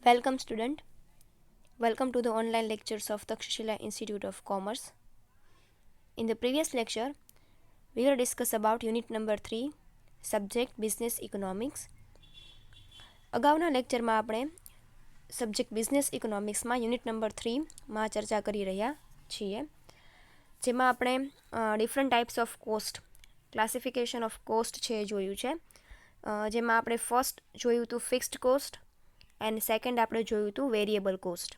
Welcome, student. Welcome to the online lectures of Takshashila Institute of Commerce. In the previous lecture, we will discuss about unit number 3, subject business economics. અગાઉના લેક્ચરમાં આપણે subject business ઇકોનોમિક્સમાં unit number 3માં ચર્ચા કરી રહ્યા છીએ, જેમાં આપણે different types of cost, classification of cost છે એ જોયું છે. જેમાં આપણે ફર્સ્ટ જોયું હતું ફિક્સ્ડ કોસ્ટ એન્ડ સેકન્ડ આપણે જોયું હતું વેરિયેબલ કોસ્ટ.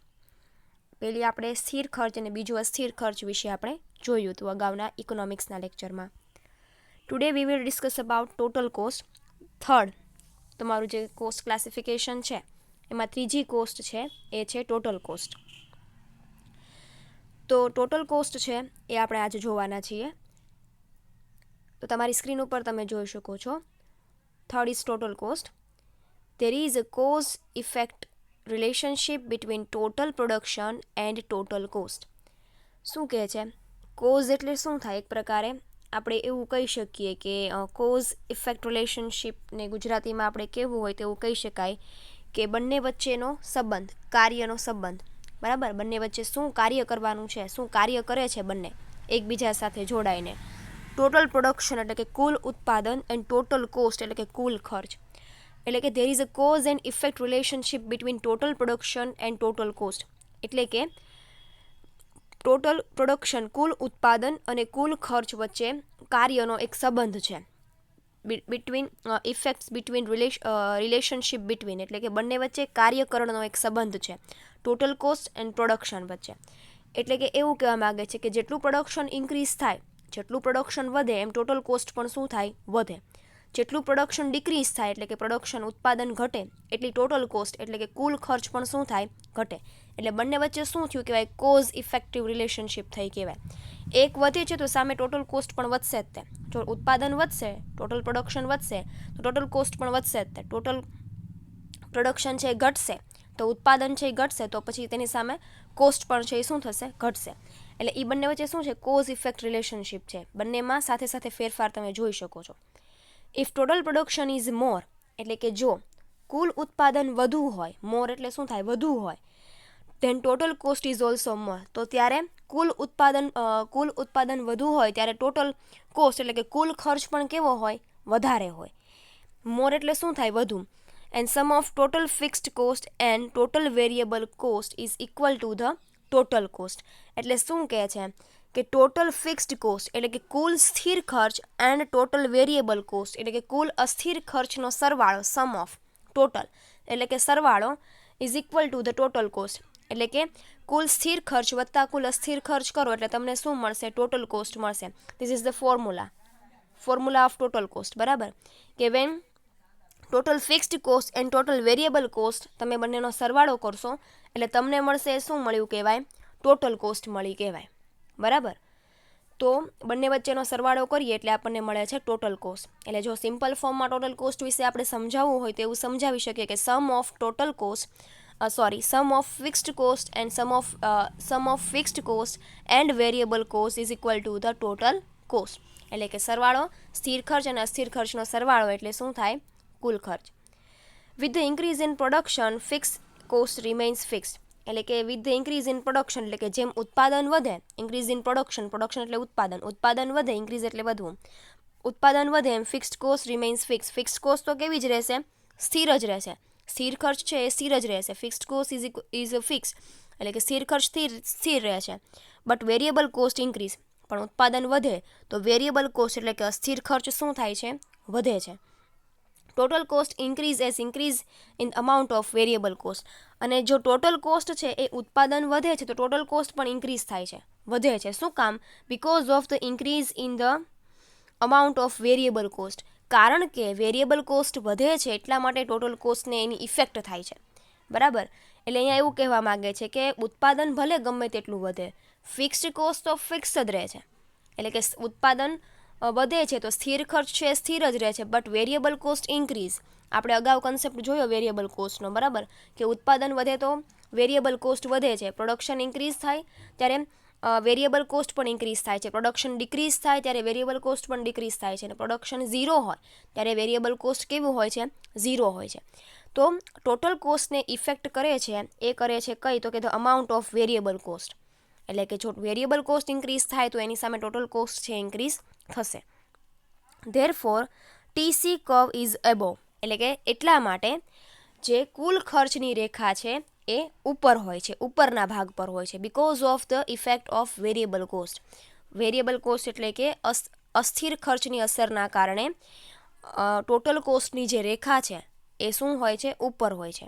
પહેલી આપણે સ્થિર ખર્ચ અને બીજું અસ્થિર ખર્ચ વિશે આપણે જોયું હતું અગાઉના ઇકોનોમિક્સના લેક્ચરમાં. Today we will discuss about total cost. Third તમારું જે કોસ્ટ ક્લાસિફિકેશન છે એમાં ત્રીજી કોસ્ટ છે એ છે ટોટલ કોસ્ટ. તો ટોટલ કોસ્ટ છે એ આપણે આજે જોવાના છીએ. તો તમારી સ્ક્રીન ઉપર તમે જોઈ શકો છો. Third is total cost. There is a cause-effect relationship between total production and total cost. શું કહે છે? કોઝ એટલે શું થાય? એક પ્રકારે આપણે એવું કહી શકીએ કે કોઝ ઇફેક્ટ રિલેશનશિપને ગુજરાતીમાં આપણે કહેવું હોય તો એવું કહી શકાય કે બંને વચ્ચેનો સંબંધ, કાર્યનો સંબંધ, બરાબર? બંને વચ્ચે શું કાર્ય કરવાનું છે, શું કાર્ય કરે છે બંને એકબીજા સાથે જોડાઈને. ટોટલ પ્રોડક્શન એટલે કે કુલ ઉત્પાદન એન્ડ ટોટલ કોસ્ટ એટલે કે કુલ ખર્ચ. એટલે કે there is a cause and effect relationship between total production and total cost. એટલે કે ટોટલ પ્રોડક્શન, કુલ ઉત્પાદન અને કુલ ખર્ચ વચ્ચે કાર્યનો એક સંબંધ છે. Between effects between relationship between એટલે કે બંને વચ્ચે કાર્યકરણનો એક સંબંધ છે ટોટલ કોસ્ટ એન્ડ પ્રોડક્શન વચ્ચે. એટલે કે એવું કહેવા માગે છે કે જેટલું પ્રોડક્શન ઇન્ક્રીઝ થાય, જેટલું પ્રોડક્શન વધે એમ ટોટલ કોસ્ટ પણ શું થાય? વધે. જેટલું પ્રોડક્શન ડિક્રીઝ થાય એટલે કે પ્રોડક્શન ઉત્પાદન ઘટે એટલી ટોટલ કોસ્ટ એટલે કે કુલ ખર્ચ પણ શું થાય? ઘટે. એટલે બંને વચ્ચે શું થયું કહેવાય? કોઝ ઇફેક્ટિવ રિલેશનશિપ થઈ કહેવાય. એક વધે છે તો સામે ટોટલ કોસ્ટ પણ વધશે જ તે. જો ઉત્પાદન વધશે, ટોટલ પ્રોડક્શન વધશે તો ટોટલ કોસ્ટ પણ વધશે જ તે. ટોટલ પ્રોડક્શન છે એ ઘટશે તો ઉત્પાદન છે એ ઘટશે તો પછી તેની સામે કોસ્ટ પણ છે એ શું થશે? ઘટશે. એટલે એ બંને વચ્ચે શું છે? કોઝ ઇફેક્ટ રિલેશનશિપ છે. બંનેમાં સાથે સાથે ફેરફાર તમે જોઈ શકો છો. If total production is more એટલે કે જો કુલ ઉત્પાદન વધુ હોય, મોર એટલે શું થાય? વધુ હોય, then total cost is also more. તો ત્યારે કુલ ઉત્પાદન વધુ હોય ત્યારે ટોટલ કોસ્ટ એટલે કે કુલ ખર્ચ પણ કેવો હોય? વધારે હોય. મોર એટલે શું થાય? વધુ. And sum of total fixed cost and total variable cost is equal to the total cost. એટલે શું કહે છે કે ટોટલ ફિક્સ્ડ કોસ્ટ એટલે કે કુલ સ્થિર ખર્ચ એન્ડ ટોટલ વેરિયેબલ કોસ્ટ એટલે કે કુલ અસ્થિર ખર્ચનો સરવાળો, સમ ઓફ ટોટલ એટલે કે સરવાળો is equal to the total cost. એટલે કે કુલ સ્થિર ખર્ચ વત્તા કુલ અસ્થિર ખર્ચ કરો એટલે તમને શું મળશે? ટોટલ કોસ્ટ મળશે. This is the formula of total cost, બરાબર? કે when total fixed cost and total variable cost તમે બંનેનો સરવાળો કરશો એટલે તમને મળશે શું મળ્યું કહેવાય? ટોટલ કોસ્ટ મળી કહેવાય, બરાબર? તો બંને વચ્ચેનો સરવાળો કરીએ એટલે આપણને મળે છે ટોટલ કોસ્ટ. એટલે જો સિમ્પલ ફોર્મમાં ટોટલ કોસ્ટ વિશે આપણે સમજાવવું હોય તો એવું સમજાવી શકીએ કે sum of fixed cost and sum of fixed cost and variable cost is equal to the total cost. એટલે કે સરવાળો સ્થિર ખર્ચ અને અસ્થિર ખર્ચનો સરવાળો એટલે શું થાય? કુલ ખર્ચ. With the increase in production fix cost remains fixed. એટલે કે with the increase in production એટલે કે જેમ ઉત્પાદન વધે, ઇન્ક્રીઝ ઇન પ્રોડક્શન એટલે ઉત્પાદન વધે, ઇન્ક્રીઝ એટલે વધવું, ઉત્પાદન વધે એમ fixed cost remains fix. Fixed cost તો કેવી જ રહેશે? સ્થિર જ રહેશે. સ્થિર ખર્ચ છે એ સ્થિર જ રહેશે. ફિક્સ્ડ કોસ્ટ ઇઝ ફિક્સ એટલે કે સ્થિર ખર્ચ સ્થિર રહે છે. બટ વેરિયેબલ કોસ્ટ ઇન્ક્રીઝ, પણ ઉત્પાદન વધે તો વેરિયેબલ કોસ્ટ એટલે કે અસ્થિર ખર્ચ શું થાય છે? વધે છે. Total cost increase in amount of variable cost. અને જો ટોટલ કોસ્ટ છે એ ઉત્પાદન વધે છે તો ટોટલ કોસ્ટ પણ ઇન્ક્રીઝ થાય છે, વધે છે. શું કામ? Because of the increase in the amount of variable cost. કારણ કે વેરિયેબલ કોસ્ટ વધે છે એટલા માટે ટોટલ કોસ્ટને એની ઇફેક્ટ થાય છે, બરાબર? એટલે અહીંયા એવું કહેવા માગે છે કે ઉત્પાદન ભલે ગમે તેટલું વધે, ફિક્સ્ડ કોસ્ટ તો ફિક્સ જ રહે છે. એટલે કે ઉત્પાદન વધે છે તો સ્થિર ખર્ચ છે એ સ્થિર જ રહે છે. But variable cost increase. આપણે અગાઉ કન્સેપ્ટ જોયો વેરિયેબલ કોસ્ટનો, બરાબર? કે ઉત્પાદન વધે તો વેરિયેબલ કોસ્ટ વધે છે. પ્રોડક્શન ઇન્ક્રીઝ થાય ત્યારે વેરિયેબલ કોસ્ટ પણ ઇન્ક્રીઝ થાય છે. પ્રોડક્શન ડિક્રીઝ થાય ત્યારે વેરિયેબલ કોસ્ટ પણ ડિક્રીઝ થાય છે, અને પ્રોડક્શન ઝીરો હોય ત્યારે વેરિયેબલ કોસ્ટ કેવું હોય છે? ઝીરો હોય છે. તો ટોટલ કોસ્ટને ઇફેક્ટ કરે છે એ કરે છે કઈ? તો કે the amount of variable cost. એટલે કે જો વેરિયેબલ કોસ્ટ ઇન્ક્રીઝ થાય તો એની સામે ટોટલ કોસ્ટ છે ઇન્ક્રીઝ થશે. Therefore TC curve is above, એટલે કે એટલા માટે જે કુલ ખર્ચની રેખા છે એ ઉપર હોય છે, ઉપરના ભાગ પર હોય છે, because of the effect of variable cost. Variable cost એટલે કે અસ્થિર ખર્ચની અસરના કારણે ટોટલ કોસ્ટની જે રેખા છે એ શું હોય છે? ઉપર હોય છે.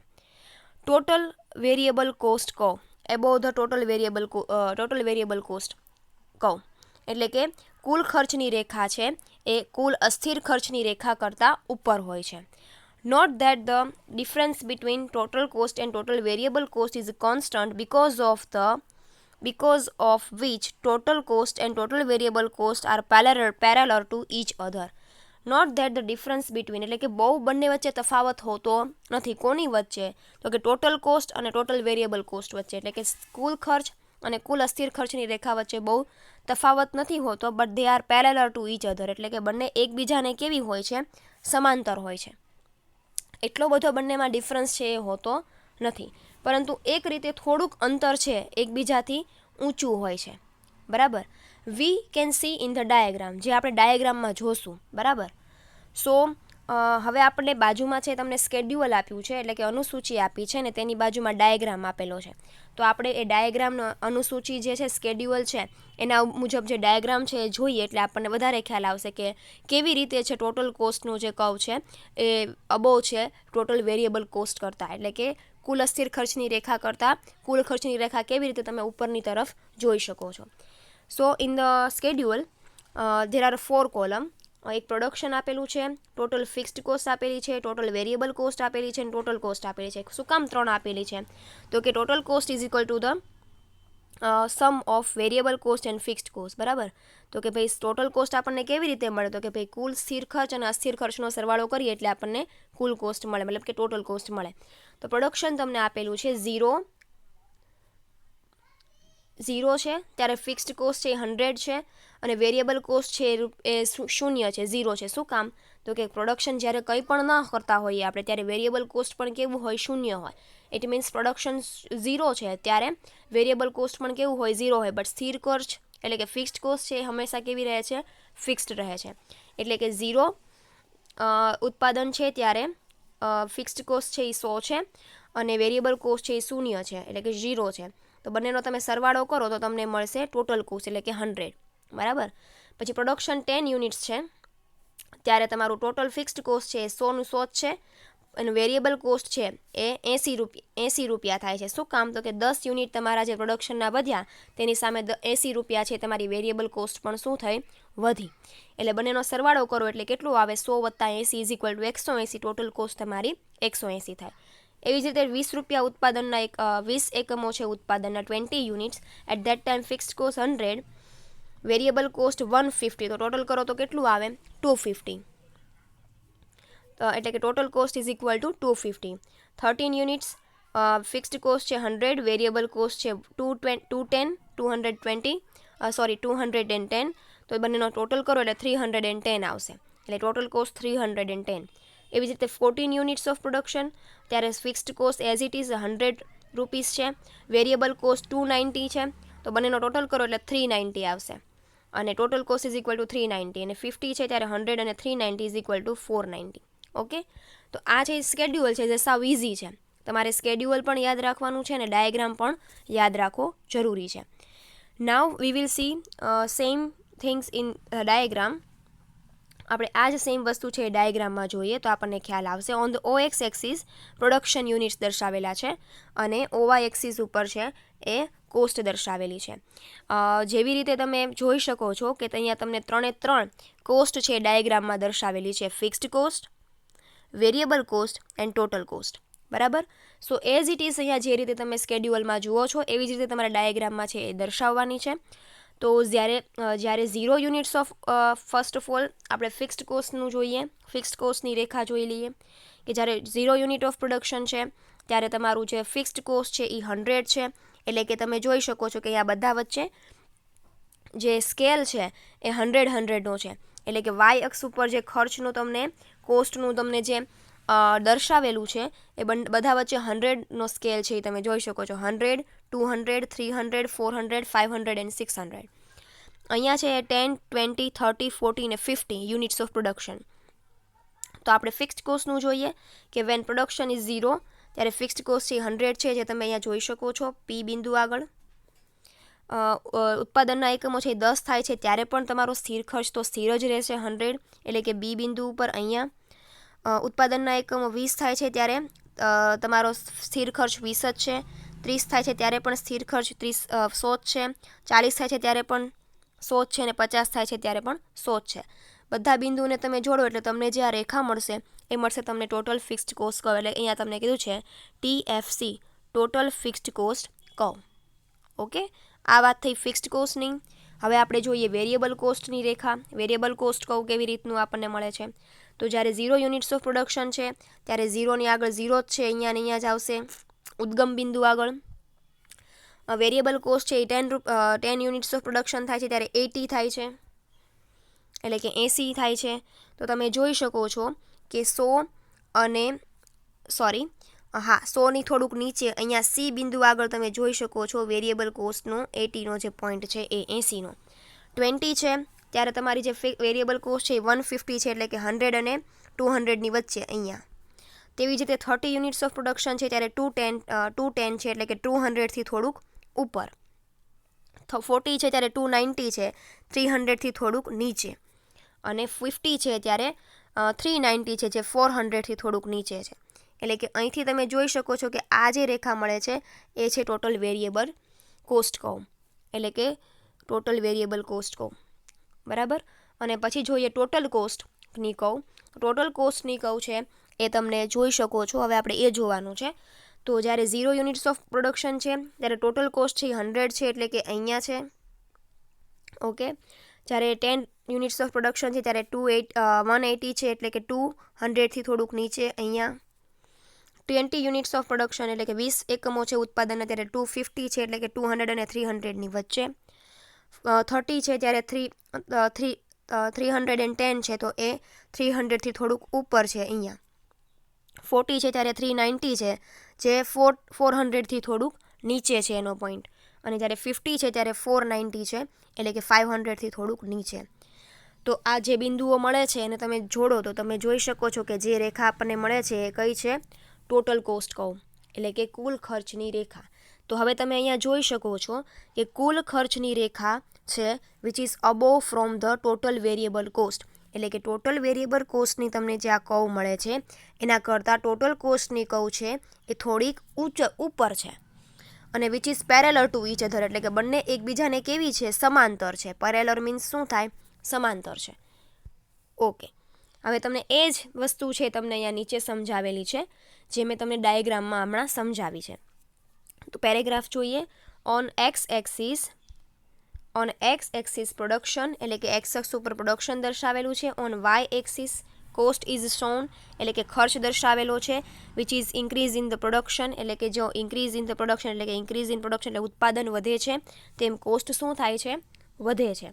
ટોટલ વેરિયેબલ કોસ્ટ કહો above the total variable cost કહો, એટલે કે કુલ ખર્ચની રેખા છે એ કુલ અસ્થિર ખર્ચની રેખા કરતાં ઉપર હોય છે. Note that the difference between total cost and total variable cost is constant because of which total cost and total variable cost are parallel to each other. Note that the difference between, એટલે કે બહુ બંને વચ્ચે તફાવત હોતો નથી. કોની વચ્ચે? તો કે ટોટલ કોસ્ટ અને ટોટલ વેરિયેબલ કોસ્ટ વચ્ચે, એટલે કે કુલ ખર્ચ અને કુલ અસ્થિર ખર્ચની રેખા વચ્ચે બહુ તફાવત નથી હોતો, but they are parallel to each other, એટલે કે બંને એકબીજાને કેવી હોય છે? સમાંતર હોય છે. એટલો બધો બંનેમાં ડિફરન્સ છે એ હોતો નથી, પરંતુ એક રીતે થોડુંક અંતર છે એકબીજાથી ઊંચું હોય છે. બરાબર. We can see in the diagram, જે આપણે ડાયાગ્રામમાં જોશું. બરાબર. સો હવે આપણે બાજુમાં છે તમને સ્કેડ્યુઅલ આપ્યું છે, એટલે કે અનુસૂચિ આપી છે, ને તેની બાજુમાં ડાયાગ્રામ આપેલો છે. તો આપણે એ ડાયાગ્રામનો અનુસૂચિ જે છે, સ્કેડ્યુઅલ છે, એના મુજબ જે ડાયાગ્રામ છે એ જોઈએ એટલે આપણને વધારે ખ્યાલ આવશે કે કેવી રીતે છે ટોટલ કોસ્ટનું જે કર્વ છે એ અબોવ છે ટોટલ વેરિયેબલ કોસ્ટ કરતાં, એટલે કે કુલ અસ્થિર ખર્ચની રેખા કરતાં કુલ ખર્ચની રેખા કેવી રીતે તમે ઉપરની તરફ જોઈ શકો છો. So in the schedule there are 4 column. એક પ્રોડક્શન આપેલું છે, ટોટલ ફિક્સ્ડ કોસ્ટ આપેલી છે, ટોટલ વેરિયેબલ કોસ્ટ આપેલી છે, અને ટોટલ કોસ્ટ આપેલી છે. શું કામ 3 આપેલી છે? તો કે total cost is equal to the sum of variable cost and fixed cost. બરાબર. તો કે ભાઈ ટોટલ કોસ્ટ આપણને કેવી રીતે મળે? તો કે ભાઈ કુલ સ્થિર ખર્ચ અને અસ્થિર ખર્ચનો સરવાળો કરીએ એટલે આપણને કુલ કોસ્ટ મળે, મતલબ કે ટોટલ કોસ્ટ મળે. તો પ્રોડક્શન તમને આપેલું છે 0 છે, ત્યારે ફિક્સ્ડ કોસ્ટ છે એ 100 છે, અને વેરિયેબલ કોસ્ટ છે એ 0 છે, 0 છે. શું કામ? તો કે પ્રોડક્શન જ્યારે કંઈ પણ ન કરતા હોઈએ આપણે ત્યારે વેરિયેબલ કોસ્ટ પણ કેવું હોય? 0 હોય. ઇટ મીન્સ પ્રોડક્શન 0 છે ત્યારે વેરિયેબલ કોસ્ટ પણ કેવું હોય? 0 હોય. બટ સ્થિર ખર્ચ એટલે કે ફિક્સ્ડ કોસ્ટ છે એ હંમેશા કેવી રહે છે? ફિક્સ્ડ રહે છે. એટલે કે 0 ઉત્પાદન છે ત્યારે ફિક્સ્ડ કોસ્ટ છે એ 100 છે, અને વેરિયેબલ કોસ્ટ છે એ 0 છે, એટલે કે 0 છે. તો બંનેનો તમે સરવાળો કરો તો તમને મળશે ટોટલ કોસ્ટ, એટલે કે 100. બરાબર. પછી પ્રોડક્શન 10 યુનિટ્સ છે ત્યારે તમારું ટોટલ ફિક્સ્ડ કોસ્ટ છે એ 100નું 100 જ છે, અને વેરિયેબલ કોસ્ટ છે એ 80 રૂપિયા થાય છે. શું કામ? તો કે 10 યુનિટ તમારા જે પ્રોડક્શનના વધ્યા તેની સામે 80 રૂપિયા છે તમારી વેરિયેબલ કોસ્ટ પણ શું થઈ? વધી. એટલે બંનેનો સરવાળો કરો એટલે કેટલું આવે? 100 + 80 is equal two 180. Total cost તમારી 180 થાય. એવી જ રીતે 20 રૂપિયા ઉત્પાદનના 20 એકમો છે ઉત્પાદનના 20 units. At that time fixed cost 100, variable cost 150. તો ટોટલ કરો તો કેટલું આવે? 250. એટલે કે total cost is equal two 250. 13 units, fixed cost છે 100, વેરિયેબલ કોસ્ટ છે 210. તો એ બંનેનો ટોટલ કરો એટલે 310 આવશે. એટલે ટોટલ કોસ્ટ 310. એવી જ રીતે 14 યુનિટ્સ ઓફ પ્રોડક્શન, ત્યારે fixed cost as it is 100 rupees છે, વેરિયેબલ કોસ્ટ 290 છે. તો બંનેનો ટોટલ કરો એટલે 390 આવશે, અને total cost is equal two 390. અને 50 છે ત્યારે 100 અને 390 ઇઝ ઇક્વલ ટુ 490. ઓકે. તો આ જે સ્કેડ્યુઅલ છે જે સાવ ઇઝી છે. તમારે સ્કેડ્યુઅલ પણ યાદ રાખવાનું છે અને ડાયાગ્રામ પણ યાદ રાખવો જરૂરી છે. Now we will see same things in diagram. આપણે આ જ સેમ વસ્તુ છે એ ડાયાગ્રામમાં જોઈએ તો આપણને ખ્યાલ આવશે. On the OX axis production units દર્શાવેલા છે, અને OY એક્સિસ ઉપર છે એ કોસ્ટ દર્શાવેલી છે. જેવી રીતે તમે જોઈ શકો છો કે અહીંયા તમને 3 કોસ્ટ છે ડાયાગ્રામમાં દર્શાવેલી છે: fixed cost, variable cost and total cost. બરાબર. સો એઝ ઇટ ઇઝ અહીંયા જે રીતે તમે સ્કેડ્યુઅલમાં જુઓ છો એવી જ રીતે તમારા ડાયાગ્રામમાં છે એ દર્શાવવાની છે. તો જ્યારે 0 units of first of all આપણે ફિક્સ્ડ કોસ્ટનું જોઈએ, ફિક્સ્ડ કોસ્ટની રેખા જોઈ લઈએ કે જ્યારે 0 યુનિટ ઓફ પ્રોડક્શન છે ત્યારે તમારું જે ફિક્સ્ડ કોસ્ટ છે એ 100 છે, એટલે કે તમે જોઈ શકો છો કે અહીંયા બધા વચ્ચે જે સ્કેલ છે એ 100-100નો છે, એટલે કે વાય અક્ષ ઉપર જે ખર્ચનું તમને કોસ્ટનું તમને જે દર્શાવેલું છે એ બધા વચ્ચે 100નો સ્કેલ છે એ તમે જોઈ શકો છો. 100, 200, 300, 400, 500 એન્ડ 600. અહીંયા છે 10, 20, 30, 40 ને 50 યુનિટ્સ ઓફ પ્રોડક્શન. તો આપણે ફિક્સ્ડ કોસ્ટનું જોઈએ કે વેન પ્રોડક્શન ઇઝ 0 ત્યારે ફિક્સ્ડ કોસ્ટ છે 100 છે, જે તમે અહીંયા જોઈ શકો છો પી બિંદુ આગળ. ઉત્પાદનના એકમો છે 10 થાય છે ત્યારે પણ તમારો સ્થિર ખર્ચ તો સ્થિર જ રહેશે 100, એટલે કે બી બિંદુ ઉપર અહીંયા. ઉત્પાદનના એકમો 20 થાય છે ત્યારે તમારો સ્થિર ખર્ચ 20 જ છે. 30 થાય છે ત્યારે પણ સ્થિર ખર્ચ 100 જ છે. 40 થાય છે ત્યારે પણ 100 જ છે અને 50 થાય છે ત્યારે પણ 100 જ છે. બધા બિંદુને તમે જોડો એટલે તમને જે આ રેખા મળશે એ મળશે તમને ટોટલ ફિક્સ્ડ કોસ્ટ કહો. એટલે અહીંયા તમને કીધું છે TFC, ટોટલ ફિક્સ્ડ કોસ્ટ કહો. ઓકે, આ વાત થઈ ફિક્સ્ડ કોસ્ટની. હવે આપણે જોઈએ વેરિયેબલ કોસ્ટની રેખા. વેરિયેબલ કોસ્ટ કહું કેવી રીતનું આપણને મળે છે. તો જ્યારે 0 યુનિટ્સ ઓફ પ્રોડક્શન છે ત્યારે 0ની આગળ 0 જ છે, અહીંયા ને અહીંયા જ આવશે ઉદ્ગમ બિંદુ આગળ. વેરિયેબલ કોસ્ટ છે એ 10 યુનિટ્સ ઓફ પ્રોડક્શન થાય છે ત્યારે 80 થાય છે, એટલે કે 80 થાય છે. તો તમે જોઈ શકો છો કે 100ની થોડુંક નીચે અહીંયા સી બિંદુ આગળ તમે જોઈ શકો છો વેરિયેબલ કોસ્ટનો 80નો જે પોઈન્ટ છે એ 80નો. 20 છે ત્યારે તમારી જે વેરિયેબલ કોસ્ટ છે એ 150 છે, એટલે કે 100 અને 200ની વચ્ચે અહીંયા. તેવી જ રીતે 30 યુનિટ્સ ઓફ પ્રોડક્શન છે ત્યારે 210 છે, એટલે કે 200થી થોડુંક ઉપર. 40 છે ત્યારે 290 છે, 300થી થોડુંક નીચે. અને 50 છે ત્યારે 390 છે, જે 400થી થોડુંક નીચે છે. એટલે કે અહીંથી તમે જોઈ શકો છો કે આ જે રેખા મળે છે એ છે ટોટલ વેરિયેબલ કોસ્ટ કહો, એટલે કે ટોટલ વેરિયેબલ કોસ્ટ કહો, બરાબર. અને પછી જોઈએ ટોટલ કોસ્ટની કહું. ટોટલ કોસ્ટની કહું છે એ તમને જોઈ શકો છો. હવે આપણે એ જોવાનું છે. તો જ્યારે 0 યુનિટ્સ ઓફ પ્રોડક્શન છે ત્યારે ટોટલ કોસ્ટ છે 100 છે, એટલે કે અહીંયા છે. ઓકે, જ્યારે 10 યુનિટ્સ ઓફ પ્રોડક્શન છે ત્યારે 180 છે, એટલે કે 200થી થોડુંક નીચે અહીંયા. 20 યુનિટ્સ ઓફ પ્રોડક્શન એટલે કે 20 એકમો છે ઉત્પાદનના ત્યારે 250 છે, એટલે કે 200 અને 300ની વચ્ચે. 30 છે ત્યારે 310 છે, તો એ 300થી થોડુંક ઉપર છે અહીંયા. 40 છે ત્યારે 390 છે, જે 400થી થોડુંક નીચે છે એનો પોઈન્ટ. અને જ્યારે 50 છે ત્યારે 490 છે, એટલે કે 500થી થોડુંક નીચે. તો આ જે બિંદુઓ મળે છે એને તમે જોડો તો તમે જોઈ શકો છો કે જે રેખા આપણને મળે છે એ કઈ છે? ટોટલ કોસ્ટ કહો, એટલે કે કુલ ખર્ચની રેખા. તો હવે તમે અહીંયા જોઈ શકો છો કે કુલ ખર્ચની રેખા છે which is above from the total variable cost, એટલે કે ટોટલ વેરિયેબલ કોસ્ટની તમને જે આ કર્વ મળે છે એના કરતાં ટોટલ કોસ્ટની કર્વ છે એ થોડીક ઉપર છે. અને which is parallel to each other, એટલે કે બંને એકબીજાને કેવી છે? સમાંતર છે. પેરેલર મીન્સ શું થાય? સમાંતર છે. ઓકે, હવે તમને એ જ વસ્તુ છે તમને અહીંયા નીચે સમજાવેલી છે, જે મેં તમને ડાયાગ્રામમાં હમણાં સમજાવી છે. તો પેરેગ્રાફ જોઈએ. ઓન એક્સ એક્સિસ પ્રોડક્શન, એટલે કે એક્સ અક્ષ ઉપર પ્રોડક્શન દર્શાવેલું છે. On Y axis cost is shown, એટલે કે ખર્ચ દર્શાવેલો છે. Which is increase in the production, એટલે કે જો ઇન્ક્રીઝ ઇન ધ પ્રોડક્શન એટલે કે ઇન્ક્રીઝ ઇન પ્રોડક્શન એટલે ઉત્પાદન વધે છે તેમ કોસ્ટ શું થાય છે? વધે છે.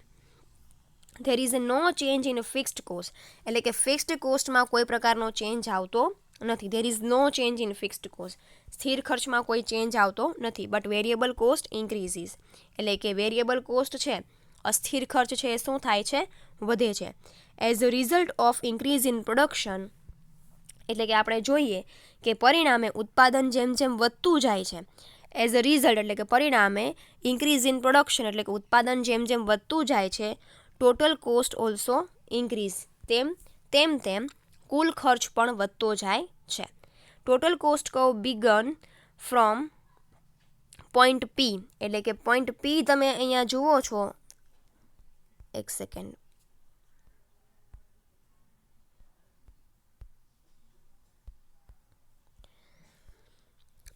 There is no change in fixed cost, એટલે કે ફિક્સ્ડ કોસ્ટમાં કોઈ પ્રકારનો ચેન્જ આવતો નથી. There is no change in fixed cost, સ્થિર ખર્ચમાં કોઈ ચેન્જ આવતો નથી. બટ વેરિયેબલ કોસ્ટ ઇન્ક્રીઝીસ, એટલે કે વેરિયેબલ કોસ્ટ છે અસ્થિર ખર્ચ છે એ શું થાય છે? વધે છે. As a result of increase in production, એટલે કે આપણે જોઈએ કે પરિણામે ઉત્પાદન જેમ જેમ વધતું જાય છે. એઝ અ રિઝલ્ટ એટલે કે પરિણામે ઇન્ક્રીઝ ઇન પ્રોડક્શન એટલે કે ઉત્પાદન જેમ જેમ વધતું જાય છે. ટોટલ કોસ્ટ ઓલ્સો ઇન્ક્રીઝ, તેમ કુલ ખર્ચ પણ વધતો જાય છે. ટોટલ કોસ્ટ કહો બિગન ફ્રોમ પોઈન્ટ પી, એટલે કે પોઈન્ટ પી તમે અહીંયા જુઓ છો. એક સેકન્ડ,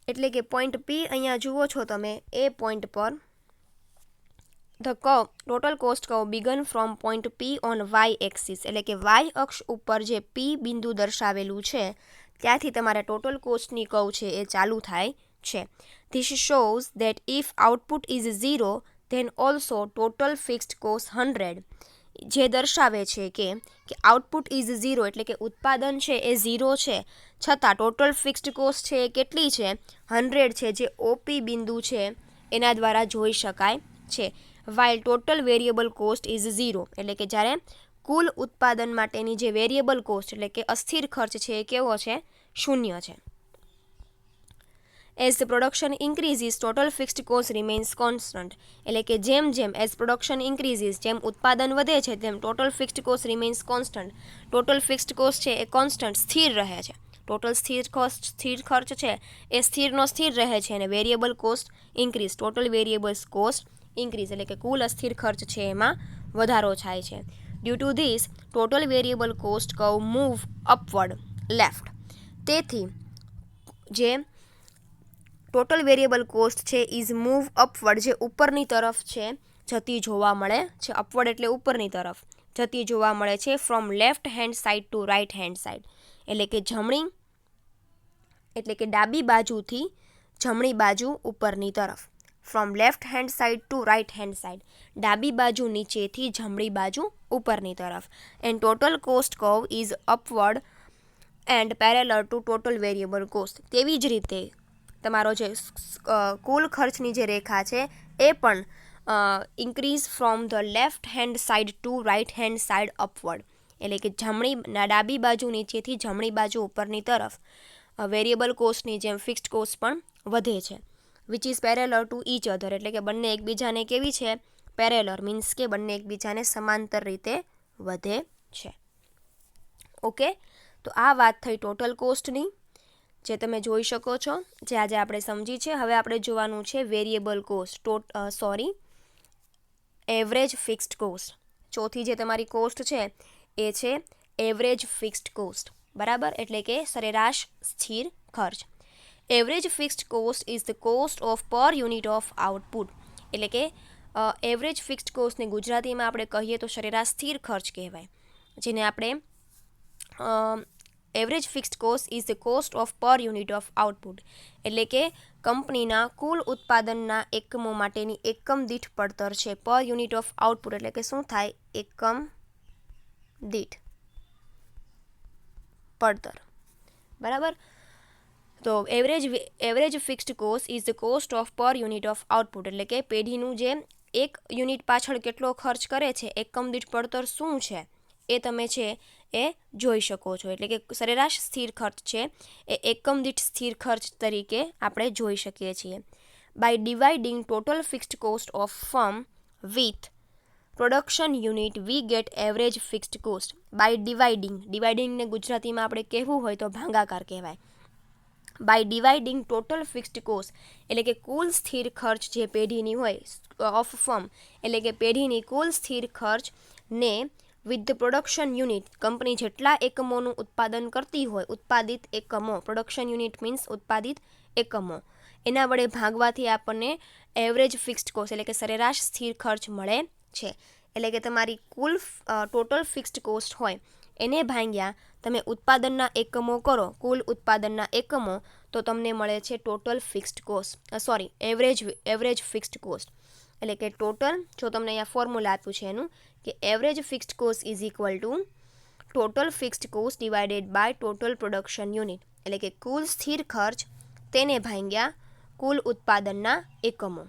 એટલે કે પોઈન્ટ પી અહીંયા જુઓ છો તમે, એ પોઈન્ટ પર the curve total cost curve begin from point P on Y axis, એટલે કે વાય અક્ષ ઉપર જે પી બિંદુ દર્શાવેલું છે ત્યાંથી તમારે ટોટલ કોસ્ટની કર્વ છે એ ચાલુ થાય છે. This shows that if output is 0 then also total fixed cost 100, જે દર્શાવે છે કે આઉટપુટ ઇઝ 0, એટલે કે ઉત્પાદન છે એ 0 છે, છતાં ટોટલ ફિક્સ્ડ કોસ્ટ છે એ કેટલી છે, 100 છે, જે ઓપી બિંદુ છે એના દ્વારા જોઈ શકાય છે. While total variable cost is 0, એટલે કે જ્યારે કુલ ઉત્પાદન માટેની જે વેરિયેબલ કોસ્ટ એટલે કે અસ્થિર ખર્ચ છે એ કેવો છે, 0 છે. As the production increases total fixed cost remains constant, એટલે કે જેમ એઝ પ્રોડક્શન ઇન્ક્રીઝિસ, જેમ ઉત્પાદન વધે છે તેમ total fixed cost remains constant, total fixed cost છે એ કોન્સ્ટન્ટ સ્થિર રહે છે. ટોટલ સ્થિર ખર્ચ છે એ સ્થિરનો સ્થિર રહે છે અને variable cost increase, total variable cost increase, એટલે કે કુલ અસ્થિર ખર્ચ છે એમાં વધારો થાય છે. Due to this total variable cost curve move upward left, તેથી જે ટોટલ વેરિયેબલ કોસ્ટ છે ઇઝ મૂવ અપવર્ડ, જે ઉપરની તરફ છે જતી જોવા મળે છે. અપવર્ડ એટલે ઉપરની તરફ જતી જોવા મળે છે. From left hand side to right hand side, એટલે કે ડાબી બાજુથી જમણી બાજુ ઉપરની તરફ. From left hand side to right hand side, ડાબી બાજુ નીચેથી જમણી બાજુ ઉપરની તરફ. And total cost curve is upward and parallel to total variable cost. તેવી જ રીતે તમારો જે કુલ ખર્ચની જે રેખા છે એ પણ increase from the left hand side to right hand side upward, એટલે કે ડાબી બાજુ નીચેથી જમણી બાજુ ઉપરની તરફ વેરિયેબલ કોસ્ટની જેમ ફિક્સ્ડ કોસ્ટ પણ વધે છે. Which is parallel to each other, એટલે કે બંને એકબીજાને કેવી છે, પેરેલર, મીન્સ કે બંને એકબીજાને સમાંતર રીતે વધે છે. ઓકે, તો આ વાત થઈ ટોટલ કોસ્ટની, જે તમે જોઈ શકો છો, જે આજે આપણે સમજી છે. હવે આપણે જોવાનું છે variable cost, average fixed cost. ચોથી જે તમારી કોસ્ટ છે એ છે એવરેજ ફિક્સ્ડ કોસ્ટ, બરાબર, એટલે કે સરેરાશ સ્થિર ખર્ચ. Average fixed cost is the cost of પર યુનિટ ઓફ આઉટપુટ, એટલે કે એવરેજ ફિક્સ્ડ કોસ્ટને ગુજરાતીમાં આપણે કહીએ તો સરેરાશ સ્થિર ખર્ચ કહેવાય, જેને આપણે average fixed cost is the cost of પર યુનિટ ઓફ આઉટપુટ, એટલે કે કંપનીના કુલ ઉત્પાદનના એકમો માટેની એકમ દીઠ પડતર છે. પર યુનિટ ઓફ આઉટપુટ એટલે કે શું થાય, એકમ દીઠ પડતર, બરાબર. તો average fixed cost is the cost of પર યુનિટ ઓફ આઉટપુટ, એટલે કે પેઢીનું જે એક યુનિટ પાછળ કેટલો ખર્ચ કરે છે, એકમ દીઠ પડતર શું છે એ તમે છે એ જોઈ શકો છો. એટલે કે સરેરાશ સ્થિર ખર્ચ છે એ એકમ દીઠ સ્થિર ખર્ચ તરીકે આપણે જોઈ શકીએ છીએ. By dividing total fixed cost of firm with production unit we get average fixed cost. By ડિવાઇડિંગને ગુજરાતીમાં આપણે કહેવું હોય તો ભાગાકાર કહેવાય. By dividing total fixed cost, એટલે કે કુલ સ્થિર ખર્ચ જે પેઢીની હોય ઓફ ફર્મ, એટલે કે પેઢીની કુલ સ્થિર ખર્ચને with the production unit, company જેટલા એકમોનું ઉત્પાદન કરતી હોય, ઉત્પાદિત એકમો, પ્રોડક્શન યુનિટ મીન્સ ઉત્પાદિત એકમો, એના વડે ભાગવાથી આપણને એવરેજ ફિક્સ્ડ કોસ્ટ એટલે કે સરેરાશ સ્થિર ખર્ચ મળે છે. એટલે કે તમારી કુલ ટોટલ ફિક્સ્ડ કોસ્ટ હોય એને ભાગ્યા તમે ઉત્પાદનના એકમો કરો, કુલ ઉત્પાદનના એકમો, તો તમને મળે છે total fixed cost, average fixed cost. એટલે કે ટોટલ, જો તમને અહીંયા ફોર્મ્યુલા આપ્યું છે એનું, કે average fixed cost is equal to total fixed cost divided by total production unit, એટલે કે કુલ સ્થિર ખર્ચ તેને ભાગ્યા કુલ ઉત્પાદનના એકમો,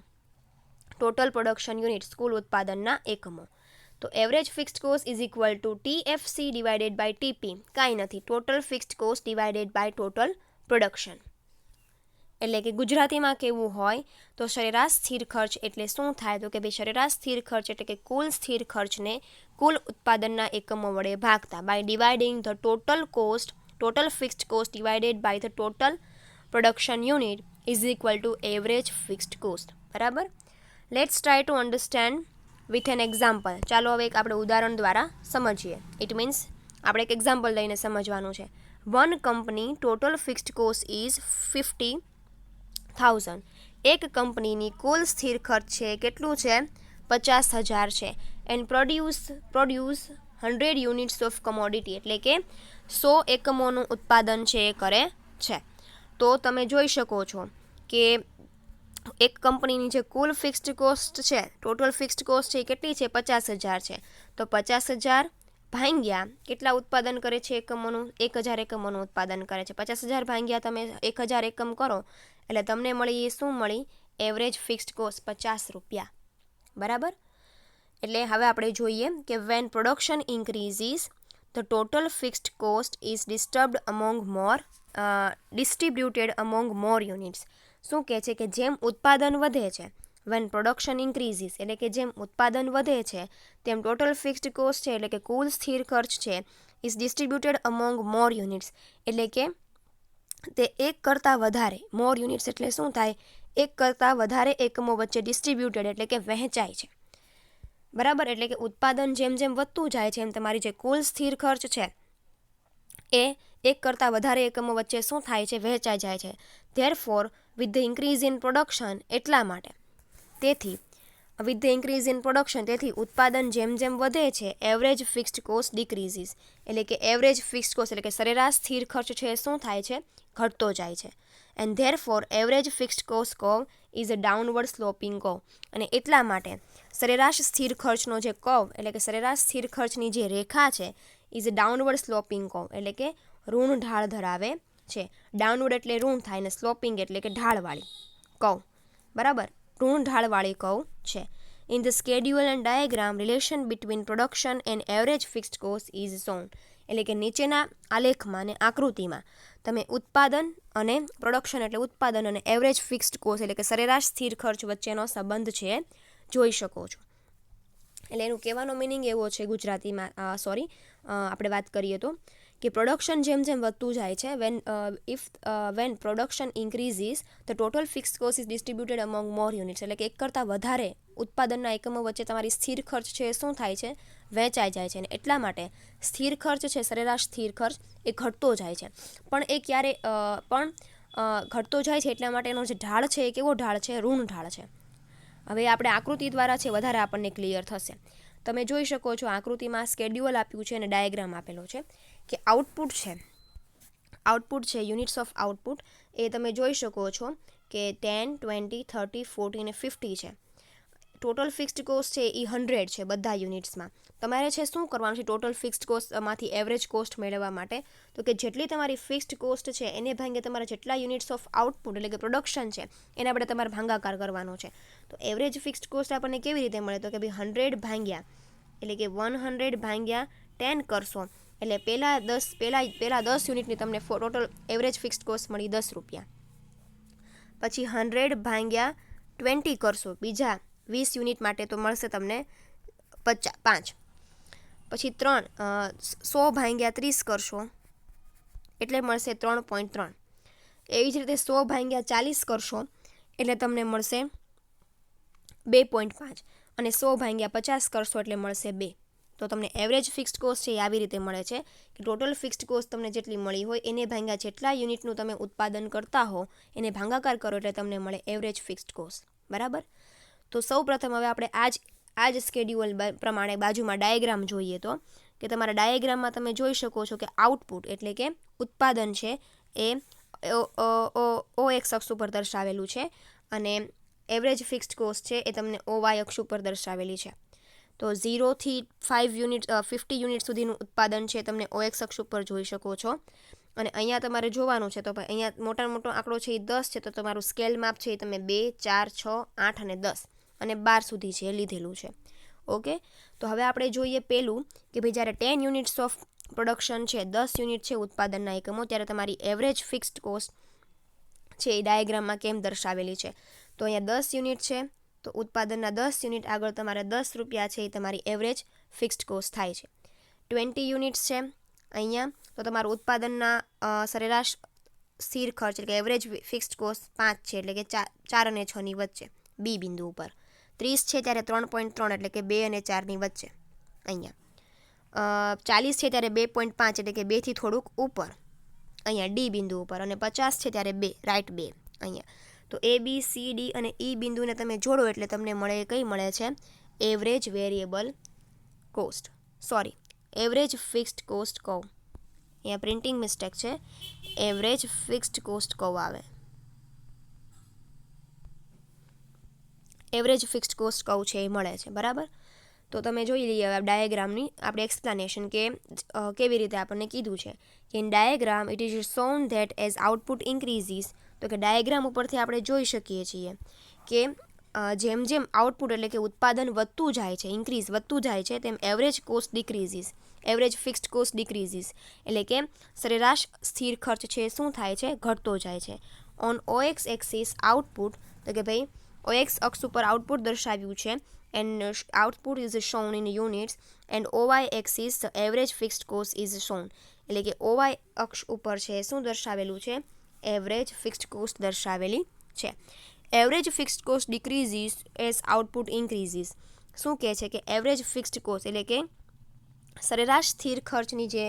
ટોટલ પ્રોડક્શન યુનિટ્સ કુલ ઉત્પાદનના એકમો. તો average fixed cost is equal to TFC divided by TP, કાંઈ નથી, total fixed cost divided by total production. એટલે કે ગુજરાતીમાં કેવું હોય તો સરેરાશ સ્થિર ખર્ચ એટલે શું થાય, તો કે ભાઈ સરેરાશ સ્થિર ખર્ચ એટલે કે કુલ સ્થિર ખર્ચને કુલ ઉત્પાદનના એકમો વડે ભાગતા. By dividing the total fixed cost divided by the total production unit is equal to average fixed cost, બરાબર. Let's try to understand with an example. ચાલો હવે એક આપણે ઉદાહરણ દ્વારા સમજીએ. ઇટ મીન્સ આપણે એક એક્ઝામ્પલ લઈને સમજવાનું છે. One company total fixed cost is 50,000. એક કંપનીની કુલ સ્થિર ખર્ચ છે કેટલું છે, 50,000 છે. And produce 100 units of commodity, એટલે કે 100 એકમોનું ઉત્પાદન છે એ કરે છે. તો તમે જોઈ શકો છો કે એક કંપનીની જે કુલ ફિક્સ્ડ કોસ્ટ છે, ટોટલ ફિક્સ્ડ કોસ્ટ છે એ કેટલી છે? 50,000 છે. તો 50,000 ભાંગ્યા કેટલા ઉત્પાદન કરે છે એકમોનું? 1,000 એકમોનું ઉત્પાદન કરે છે. 50,000 ભાંગ્યા તમે 1,000 એકમ કરો એટલે તમને મળી એ શું મળી? એવરેજ ફિક્સ્ડ કોસ્ટ 50 રૂપિયા. બરાબર. એટલે હવે આપણે જોઈએ કે when production increases the total fixed cost is distributed among more units. શું કહે છે કે જેમ ઉત્પાદન વધે છે, વેન પ્રોડક્શન ઇન્ક્રીઝીસ એટલે કે જેમ ઉત્પાદન વધે છે તેમ ટોટલ ફિક્સ્ડ કોસ્ટ છે એટલે કે કુલ સ્થિર ખર્ચ છે is distributed among more units એટલે કે તે એક કરતાં વધારે, મોર યુનિટ્સ એટલે શું થાય? એક કરતાં વધારે એકમો વચ્ચે ડિસ્ટ્રીબ્યુટેડ એટલે કે વહેંચાય છે. બરાબર. એટલે કે ઉત્પાદન જેમ જેમ વધતું જાય છે એમ તમારી જે કુલ સ્થિર ખર્ચ છે એ એક કરતાં વધારે એકમો વચ્ચે શું થાય છે? વહેંચાઈ જાય છે. Therefore with the increase in production એટલા માટે તેથી with the increase in production તેથી ઉત્પાદન જેમ જેમ વધે છે એવરેજ ફિક્સ્ડ કોસ્ટ ડિક્રીઝીસ એટલે કે એવરેજ ફિક્સ્ડ કોસ્ટ એટલે કે સરેરાશ સ્થિર ખર્ચ છે એ શું થાય છે? ઘટતો જાય છે. And therefore average fixed cost curve is a downward sloping curve અને એટલા માટે સરેરાશ સ્થિર ખર્ચનો જે કર્વ એટલે કે સરેરાશ સ્થિર ખર્ચની જે રેખા છે is a downward sloping curve એટલે કે ઋણ ઢાળ ધરાવે છે. ડાઉનવર્ડ એટલે ઋણ થાય ને સ્લોપિંગ એટલે કે ઢાળવાળી કર્વ. બરાબર. ઋણ ઢાળવાળી કર્વ છે. In the schedule and diagram relation between production and average fixed cost is shown એટલે કે નીચેના આલેખમાં અને આકૃતિમાં તમે ઉત્પાદન અને પ્રોડક્શન એટલે ઉત્પાદન અને એવરેજ ફિક્સ્ડ કોસ્ટ એટલે કે સરેરાશ સ્થિર ખર્ચ વચ્ચેનો સંબંધ છે જોઈ શકો છો. એટલે એનું કહેવાનો મિનિંગ એવો છે ગુજરાતીમાં આપણે વાત કરીએ તો કે પ્રોડક્શન જેમ જેમ વધતું જાય છે when production increases the total fixed cost is distributed among more units એટલે કે એક કરતાં વધારે ઉત્પાદનના એકમો વચ્ચે તમારી સ્થિર ખર્ચ છે એ શું થાય છે? વહેંચાઈ જાય છે. અને એટલા માટે સ્થિર ખર્ચ છે, સરેરાશ સ્થિર ખર્ચ એ ઘટતો જાય છે. પણ એ ક્યારે ઘટતો જાય છે એટલા માટે એનો જે ઢાળ છે એ કેવો ઢાળ છે? ઋણ ઢાળ છે. હવે આપણે આકૃતિ દ્વારા છે વધારે આપણને ક્લિયર થશે. તમે જોઈ શકો છો આકૃતિમાં સ્કેડ્યુઅલ આપ્યું છે અને ડાયાગ્રામ આપેલો છે કે આઉટપુટ છે યુનિટ્સ ઓફ આઉટપુટ એ તમે જોઈ શકો છો કે 10, 20, 30, 40 અને 50 છે. ટોટલ ફિક્સ્ડ કોસ્ટ છે એ 100 છે બધા યુનિટ્સમાં. તમારે છે શું કરવાનું છે ટોટલ ફિક્સ્ડ કોસ્ટમાંથી એવરેજ કોસ્ટ મેળવવા માટે? તો કે જેટલી તમારી ફિક્સ્ડ કોસ્ટ છે એને ભાંગે તમારા જેટલા યુનિટ્સ ઓફ આઉટપુટ એટલે કે પ્રોડક્શન છે એના આપણે તમારે ભાગાકાર કરવાનો છે. તો એવરેજ ફિક્સ્ડ કોસ્ટ આપણને કેવી રીતે મળે? તો કે ભાઈ 100 ભાંગ્યા એટલે કે 100 ભાંગ્યા 10 કરશો એટલે પહેલા 10 યુનિટની તમને ટોટલ એવરેજ ફિક્સ્ડ કોસ્ટ મળી 10 રૂપિયા. પછી 100 ભાંગ્યા 20 કરશો બીજા 20 યુનિટ માટે તો મળશે તમને 5. પછી 100 ભાંગ્યા 30 કરશો એટલે મળશે 3.3. એવી જ રીતે 100 ભાંગ્યા 40 કરશો એટલે તમને મળશે 2.5 અને 100 ભાંગ્યા 50 કરશો એટલે મળશે 2. તો તમને એવરેજ ફિક્સ્ડ કોસ્ટ છે એ આવી રીતે મળે છે કે ટોટલ ફિક્સ્ડ કોસ્ટ તમને જેટલી મળી હોય એને ભાંગ્યા જેટલા યુનિટનું તમે ઉત્પાદન કરતા હો એને ભાગાકાર કરો એટલે તમને મળે એવરેજ ફિક્સ્ડ કોસ્ટ. બરાબર. તો સૌ પ્રથમ હવે આપણે આ જ સ્કેડ્યુઅલ પ્રમાણે બાજુમાં ડાયાગ્રામ જોઈએ તો કે તમારા ડાયાગ્રામમાં તમે જોઈ શકો છો કે આઉટપુટ એટલે કે ઉત્પાદન છે એ OX અક્ષ ઉપર દર્શાવેલું છે અને એવરેજ ફિક્સ્ડ કોસ્ટ છે એ તમને OY અક્ષ ઉપર દર્શાવેલી છે. તો 0 થી 50 યુનિટ સુધીનું ઉત્પાદન છે તમને OX અક્ષ ઉપર જોઈ શકો છો. અને અહીંયા તમારે જોવાનું છે તો અહીંયા મોટો આંકડો છે એ 10 છે તો તમારું સ્કેલ માપ છે એ તમે 2, 4, 6, 8 અને 10 અને 12 સુધી છે લીધેલું છે. ઓકે. તો હવે આપણે જોઈએ પેલું કે ભાઈ જ્યારે 10 યુનિટ્સ ઓફ પ્રોડક્શન છે 10 યુનિટ છે ઉત્પાદનના એકમો ત્યારે તમારી એવરેજ ફિક્સ્ડ કોસ્ટ છે એ ડાયાગ્રામમાં કેમ દર્શાવેલી છે? તો અહીંયા 10 યુનિટ છે તો ઉત્પાદનના 10 યુનિટ આગળ તમારે 10 રૂપિયા છે એ તમારી એવરેજ ફિક્સ્ડ કોસ્ટ થાય છે. 20 યુનિટ્સ છે અહીંયા તો તમારું ઉત્પાદનના સરેરાશ સ્થિર ખર્ચ એટલે કે એવરેજ ફિક્સ્ડ કોસ્ટ 5 છે એટલે કે 4 અને 6ની વચ્ચે બી બિંદુ ઉપર. 30 છે ત્યારે 3.3 એટલે કે 2 અને 4ની વચ્ચે અહીંયા. 40 છે ત્યારે 2.5 એટલે કે 2થી થોડુંક ઉપર અહીંયા ડી બિંદુ ઉપર. અને 50 છે ત્યારે 2 રાઈટ 2 અહીંયા. તો A, B, C, D અને E બિંદુને તમે જોડો એટલે તમને કઈ મળે છે? Average variable cost average fixed cost કહું. અહીંયા પ્રિન્ટિંગ મિસ્ટેક છે. એવરેજ ફિક્સ્ડ કોસ્ટ કહું આવે. એવરેજ ફિક્સ્ડ કોસ્ટ કહું છે એ મળે છે, બરાબર. તો તમે જોઈ લઈએ ડાયાગ્રામની આપણે એક્સપ્લેનેશન કે કેવી રીતે આપણને કીધું છે કે in diagram it is shown that as output ઇન્ક્રીઝીસ. તો કે ડાયાગ્રામ ઉપરથી આપણે જોઈ શકીએ છીએ કે જેમ જેમ આઉટપુટ એટલે કે ઉત્પાદન વધતું જાય છે, ઇન્ક્રીઝ વધતું જાય છે, તેમ average cost decreases, average fixed cost decreases એટલે કે સરેરાશ સ્થિર ખર્ચ છે શું થાય છે, ઘટતો જાય છે. ઓન OX એક્સિસ આઉટપુટ, તો કે ભાઈ OX અક્ષ ઉપર આઉટપુટ દર્શાવ્યું છે and output is shown in units and OY axis the average fixed cost is shown. એટલે કે OY અક્ષ ઉપર છે શું દર્શાવેલું છે, એવરેજ ફિક્સ્ડ કોસ્ટ દર્શાવેલી છે. Average fixed cost decreases as output increases. શું કહે છે કે એવરેજ ફિક્સ્ડ કોસ્ટ એટલે કે સરેરાશ સ્થિર ખર્ચની જે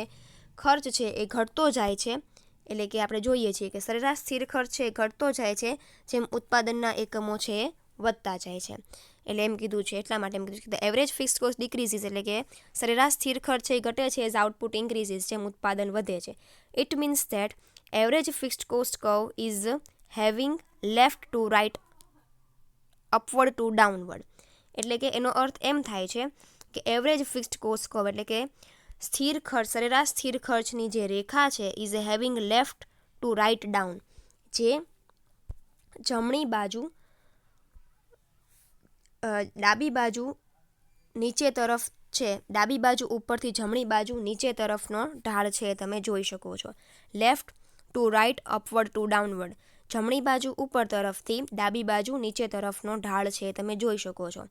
ખર્ચ છે એ ઘટતો જાય છે. એટલે કે આપણે જોઈએ છીએ કે સરેરાશ સ્થિર ખર્ચ છે એ ઘટતો જાય છે જેમ ઉત્પાદનના એકમો છે એ વધતા જાય છે. એટલે એમ કીધું છે, એટલા માટે એમ કીધું છે કે એવરેજ ફિક્સ્ડ કોસ્ટ ડિક્રીઝીસ એટલે કે સરેરાશ સ્થિર ખર્ચ છે એ ઘટે છે એઝ આઉટપુટ ઇન્ક્રીઝીસ, જેમ ઉત્પાદન વધે છે. It means that average fixed cost curve is having left to right upward to downward. એટલે કે એનો અર્થ એમ થાય છે કે એવરેજ ફિક્સ્ડ કોસ્ટ કર્વ એટલે કે સ્થિર ખર્ચ, સરેરાશ સ્થિર ખર્ચની જે રેખા છે is having left to write down, જે જમણી બાજુ ડાબી બાજુ નીચે તરફ છે, ડાબી બાજુ ઉપરથી જમણી બાજુ નીચે તરફનો ઢાળ છે તમે જોઈ શકો છો. Left to right upward to downward, જમણી બાજુ ઉપર તરફથી ડાબી બાજુ નીચે તરફનો ઢાળ છે તમે જોઈ શકો છો.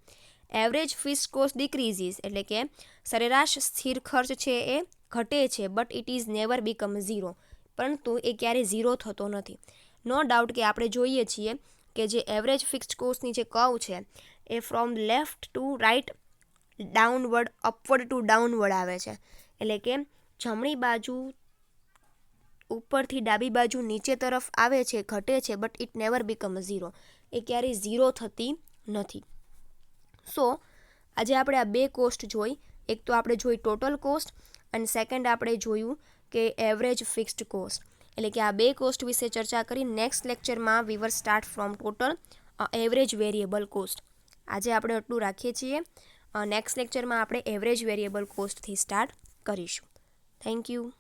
એવરેજ ફિક્સ્ડ કોસ્ટ ડિક્રીઝીસ એટલે કે સરેરાશ સ્થિર ખર્ચ છે એ ઘટે છે but it is never become zero, પરંતુ એ ક્યારેય ઝીરો થતો નથી. નો ડાઉટ કે આપણે જોઈએ છીએ કે જે એવરેજ ફિક્સ્ડ કોસ્ટની જે કર્વ છે એ from left to right downward upward to downward આવે છે. એટલે કે જમણી બાજુ ઉપરથી ડાબી બાજુ નીચે તરફ આવે છે, ઘટે છે, but it never become zero, એ ક્યારેય ઝીરો થતી નથી. સો આજે આપણે આ બે કોસ્ટ જોઈ, એક તો આપણે જોઈ ટોટલ કોસ્ટ અને સેકન્ડ આપણે જોયું કે એવરેજ ફિક્સ્ડ કોસ્ટ. એટલે કે આ બે કોસ્ટ વિશે ચર્ચા કરી. નેક્સ્ટ લેક્ચરમાં we will start from total average variable cost. આજે આપણે આટલું રાખીએ છીએ. નેક્સ્ટ લેક્ચરમાં આપણે એવરેજ વેરિયેબલ કોસ્ટથી સ્ટાર્ટ કરીશું. Thank you.